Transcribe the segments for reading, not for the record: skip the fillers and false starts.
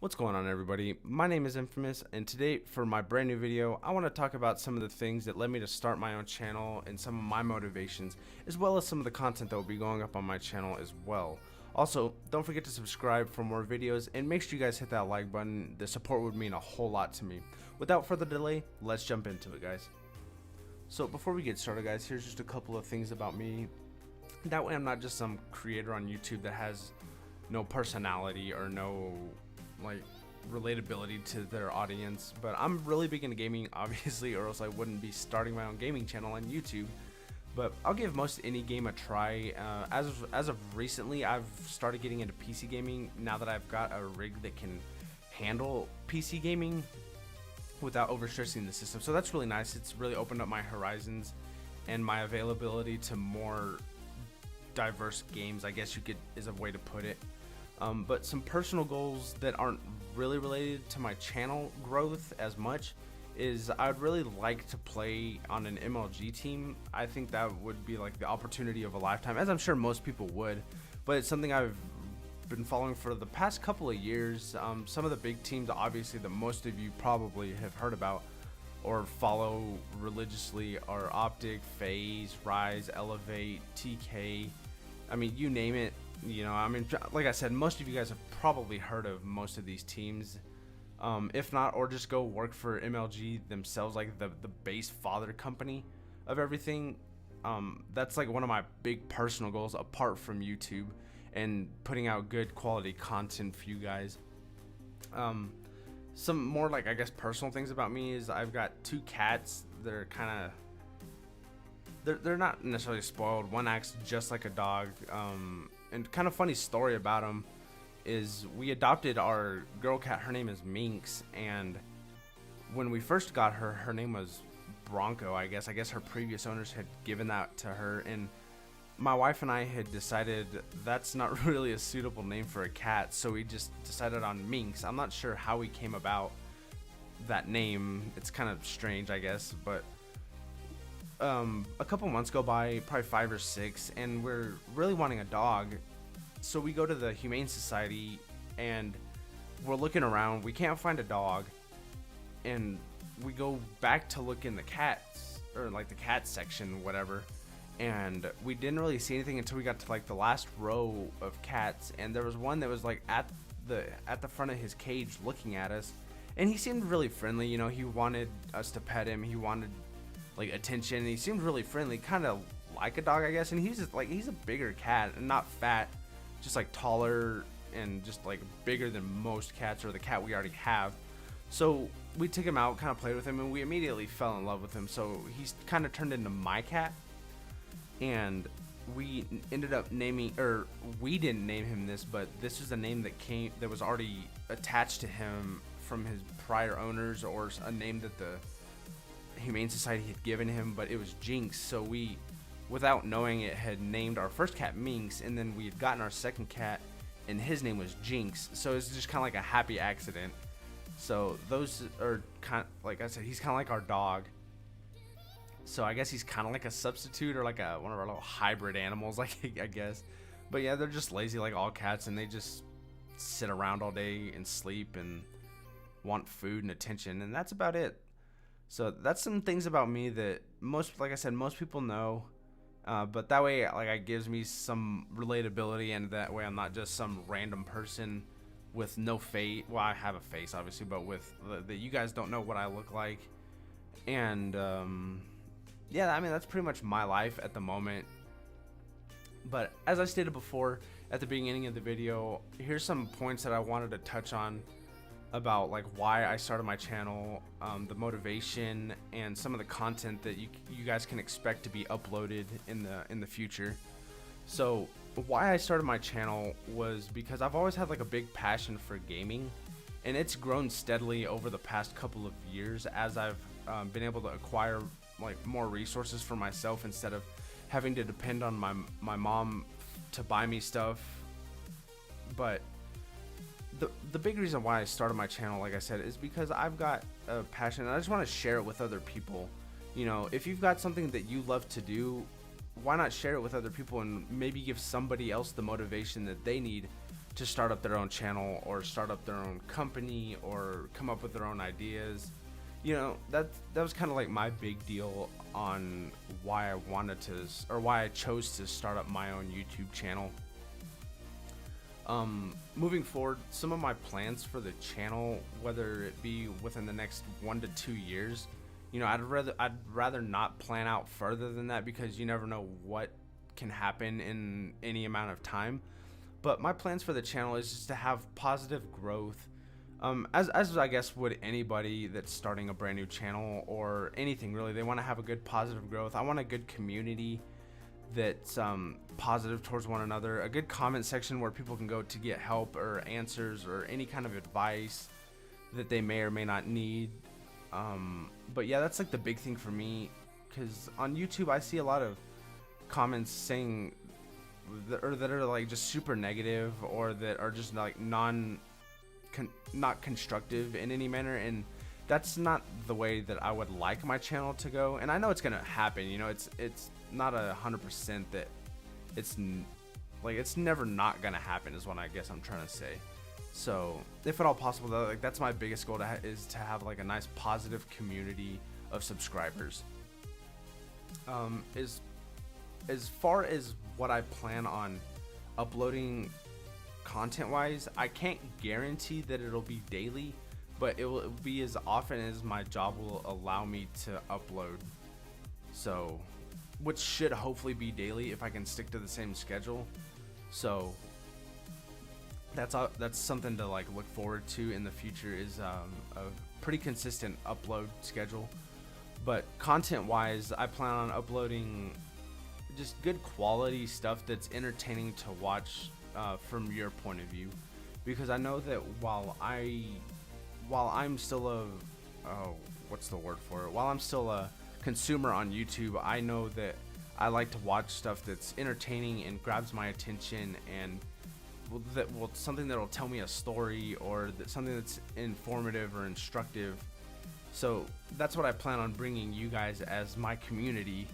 What's going on, everybody? My name is Infamous, and today for my brand new video I want to talk about some of the things that led me to start my own channel and some of my motivations, as well as some of the content that will be going up on my channel as well. Also, don't forget to subscribe for more videos, and make sure you guys hit that like button. The support would mean a whole lot to me. Without further delay, let's jump into it, guys. So before we get started, guys, here's just a couple of things about me. That way I'm not just some creator on YouTube that has no personality or no relatability to their audience, but I'm really big into gaming, obviously, or else I wouldn't be starting my own gaming channel on YouTube. But I'll give most any game a try. As of recently, I've started getting into PC gaming now that I've got a rig that can handle PC gaming without overstressing the system. So that's really nice. It's really opened up my horizons and my availability to more diverse games, I guess is a way to put it. But some personal goals that aren't really related to my channel growth as much is I'd really like to play on an MLG team. I think that would be like the opportunity of a lifetime, as I'm sure most people would, but it's something I've been following for the past couple of years. Some of the big teams, obviously, that most of you probably have heard about or follow religiously are Optic, FaZe, Rise, Elevate, TK. I mean, you name it. You know, I mean, like I said, most of you guys have probably heard of most of these teams. If not, or just go work for MLG themselves, like the base father company of everything. That's like one of my big personal goals apart from YouTube and putting out good quality content for you guys. Some more, like, I guess, personal things about me is I've got two cats that are kind of, they're not necessarily spoiled. One acts just like a dog. And kind of funny story about him is we adopted our girl cat. Her name is Minx, and when we first got her, her name was Bronco. I guess her previous owners had given that to her, and my wife and I had decided that's not really a suitable name for a cat, so we just decided on Minx. I'm not sure how we came about that name. It's kind of strange, I guess, but a couple months go by, probably 5 or 6, and we're really wanting a dog. So we go to the Humane Society and we're looking around. We can't find a dog, and we go back to look in the cats, or like the cat section, whatever, and we didn't really see anything until we got to like the last row of cats, and there was one that was like at the front of his cage looking at us, and he seemed really friendly. You know, he wanted us to pet him. He wanted like attention, and he seemed really friendly, kind of like a dog, I guess. And he's just like, he's a bigger cat and not fat, just like taller and just like bigger than most cats, or the cat we already have. So we took him out, kind of played with him, and we immediately fell in love with him. So he's kind of turned into my cat, and we ended up naming, or we didn't name him this, but this was a name that was already attached to him from his prior owners, or a name that the Humane Society had given him, but it was Jinx. So we, without knowing it, had named our first cat Minx, and then we had gotten our second cat and his name was Jinx. So it's just kind of like a happy accident. So those are kind of, like I said, he's kind of like our dog. So I guess he's kind of like a substitute, or like one of our little hybrid animals, like, I guess. But yeah, they're just lazy like all cats, and they just sit around all day and sleep and want food and attention, and that's about it. So that's some things about me that like I said, most people know, but that way, like, it gives me some relatability, and that way I'm not just some random person with no face. Well, I have a face, obviously, but with that you guys don't know what I look like. And yeah, I mean, that's pretty much my life at the moment. But as I stated before at the beginning of the video, here's some points that I wanted to touch on about like why I started my channel, the motivation, and some of the content that you guys can expect to be uploaded in the future. So why I started my channel was because I've always had like a big passion for gaming, and it's grown steadily over the past couple of years as I've been able to acquire like more resources for myself instead of having to depend on my mom to buy me stuff. But the big reason why I started my channel, like I said, is because I've got a passion and I just want to share it with other people. You know, if you've got something that you love to do, why not share it with other people and maybe give somebody else the motivation that they need to start up their own channel or start up their own company or come up with their own ideas. You know, that was kind of like my big deal on why I wanted to, or why I chose to start up my own YouTube channel. Moving forward, some of my plans for the channel, whether it be within the next 1 to 2 years, you know, I'd rather not plan out further than that, because you never know what can happen in any amount of time. But my plans for the channel is just to have positive growth, as I guess would anybody that's starting a brand new channel or anything really. They want to have a good positive growth. I want a good community that's positive towards one another, a good comment section where people can go to get help or answers or any kind of advice that they may or may not need. But yeah, that's like the big thing for me, because on YouTube I see a lot of comments saying that are like just super negative, or that are just like not constructive in any manner, and that's not the way that I would like my channel to go. And I know it's gonna happen, you know, it's not 100% that it's never not gonna happen, is what I guess I'm trying to say. So if at all possible, though, like that's my biggest goal is to have like a nice positive community of subscribers. As far as what I plan on uploading content wise, I can't guarantee that it'll be daily, but it will be as often as my job will allow me to upload. So, which should hopefully be daily if I can stick to the same schedule. So that's something to like look forward to in the future, is a pretty consistent upload schedule. But content wise, I plan on uploading just good quality stuff that's entertaining to watch from your point of view, because I know that while I'm still a consumer on YouTube, I know that I like to watch stuff that's entertaining and grabs my attention, and something that'll tell me a story, or something that's informative or instructive. So that's what I plan on bringing you guys as my community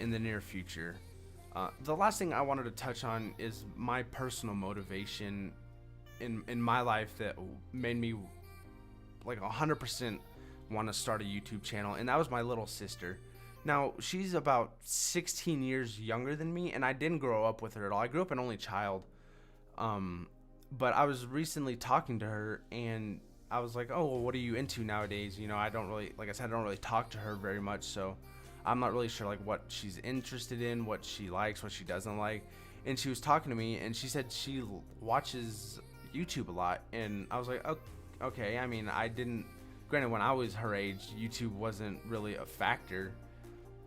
in the near future. The last thing I wanted to touch on is my personal motivation in my life that made me like 100% want to start a YouTube channel, and that was my little sister. Now, she's about 16 years younger than me, and I didn't grow up with her at all. I grew up an only child. But I was recently talking to her, and I was like, oh, well, what are you into nowadays? You know, I don't really talk to her very much, so I'm not really sure like what she's interested in, what she likes, what she doesn't like. And she was talking to me, and she said she watches YouTube a lot, and I was like, oh, okay. I mean, granted, when I was her age, YouTube wasn't really a factor,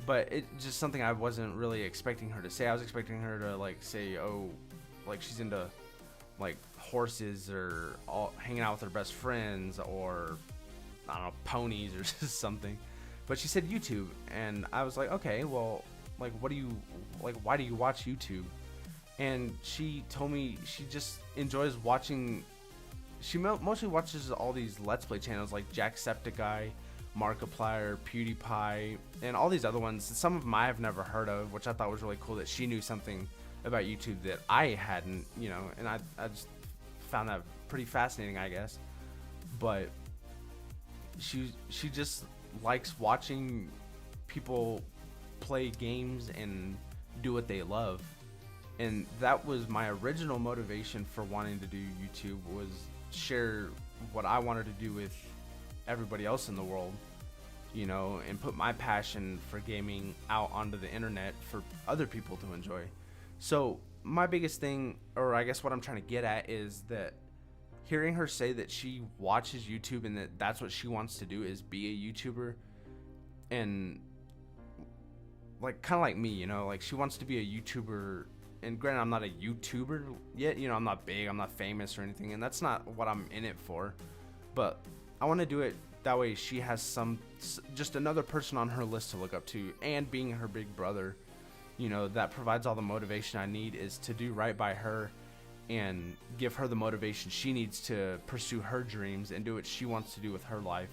but it's just something I wasn't really expecting her to say. I was expecting her to like say, oh, like she's into like horses, or hanging out with her best friends, or I don't know, ponies or something. But she said YouTube, and I was like, okay, well, like why do you watch YouTube? And she told me she just enjoys watching. She mostly watches all these Let's Play channels like Jacksepticeye, Markiplier, PewDiePie, and all these other ones. Some of them I have never heard of, which I thought was really cool that she knew something about YouTube that I hadn't, you know, and I just found that pretty fascinating, I guess. But she just likes watching people play games and do what they love. And that was my original motivation for wanting to do YouTube, was share what I wanted to do with everybody else in the world, you know, and put my passion for gaming out onto the internet for other people to enjoy. So my biggest thing, or I guess what I'm trying to get at, is that hearing her say that she watches YouTube and that that's what she wants to do, is be a YouTuber, and like kind of like me, you know, like she wants to be a YouTuber. And granted, I'm not a YouTuber yet, you know, I'm not big, I'm not famous or anything, and that's not what I'm in it for. But I want to do it that way she has just another person on her list to look up to, and being her big brother, you know, that provides all the motivation I need, is to do right by her and give her the motivation she needs to pursue her dreams and do what she wants to do with her life.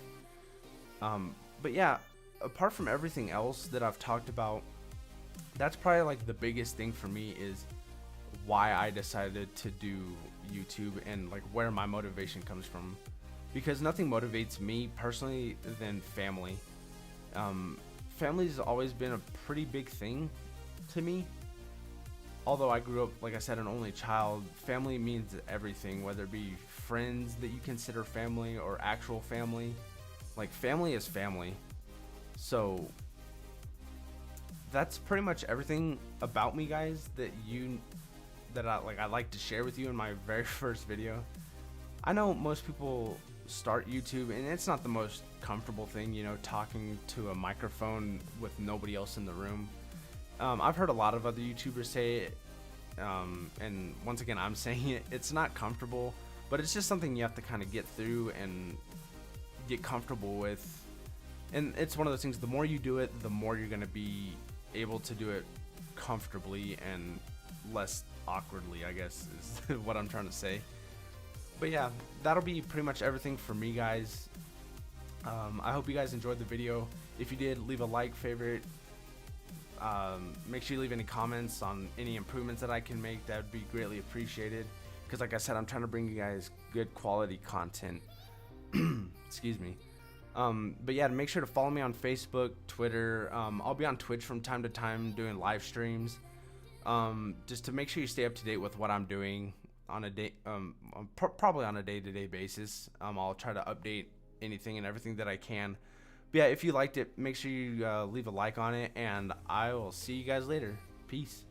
But yeah, apart from everything else that I've talked about, that's probably like the biggest thing for me, is why I decided to do YouTube and like where my motivation comes from, because nothing motivates me personally than family. Family has always been a pretty big thing to me. Although I grew up, like I said, an only child, family means everything, whether it be friends that you consider family or actual family. Like, family is family. So that's pretty much everything about me, guys, that I like to share with you in my very first video. I know most people start YouTube and it's not the most comfortable thing, you know, talking to a microphone with nobody else in the room. I've heard a lot of other YouTubers say it, and once again, I'm saying it. It's not comfortable, but it's just something you have to kind of get through and get comfortable with. And it's one of those things, the more you do it, the more you're going to be able to do it comfortably and less awkwardly, I guess, is what I'm trying to say. But yeah, that'll be pretty much everything for me, guys. I hope you guys enjoyed the video. If you did, leave a like, favorite. Make sure you leave any comments on any improvements that I can make. That would be greatly appreciated, because like I said, I'm trying to bring you guys good quality content. Excuse me. But yeah, make sure to follow me on Facebook, Twitter. I'll be on Twitch from time to time doing live streams, just to make sure you stay up to date with what I'm doing on a day, probably on a day-to-day basis. I'll try to update anything and everything that I can. But yeah, if you liked it, make sure you leave a like on it, and I will see you guys later. Peace.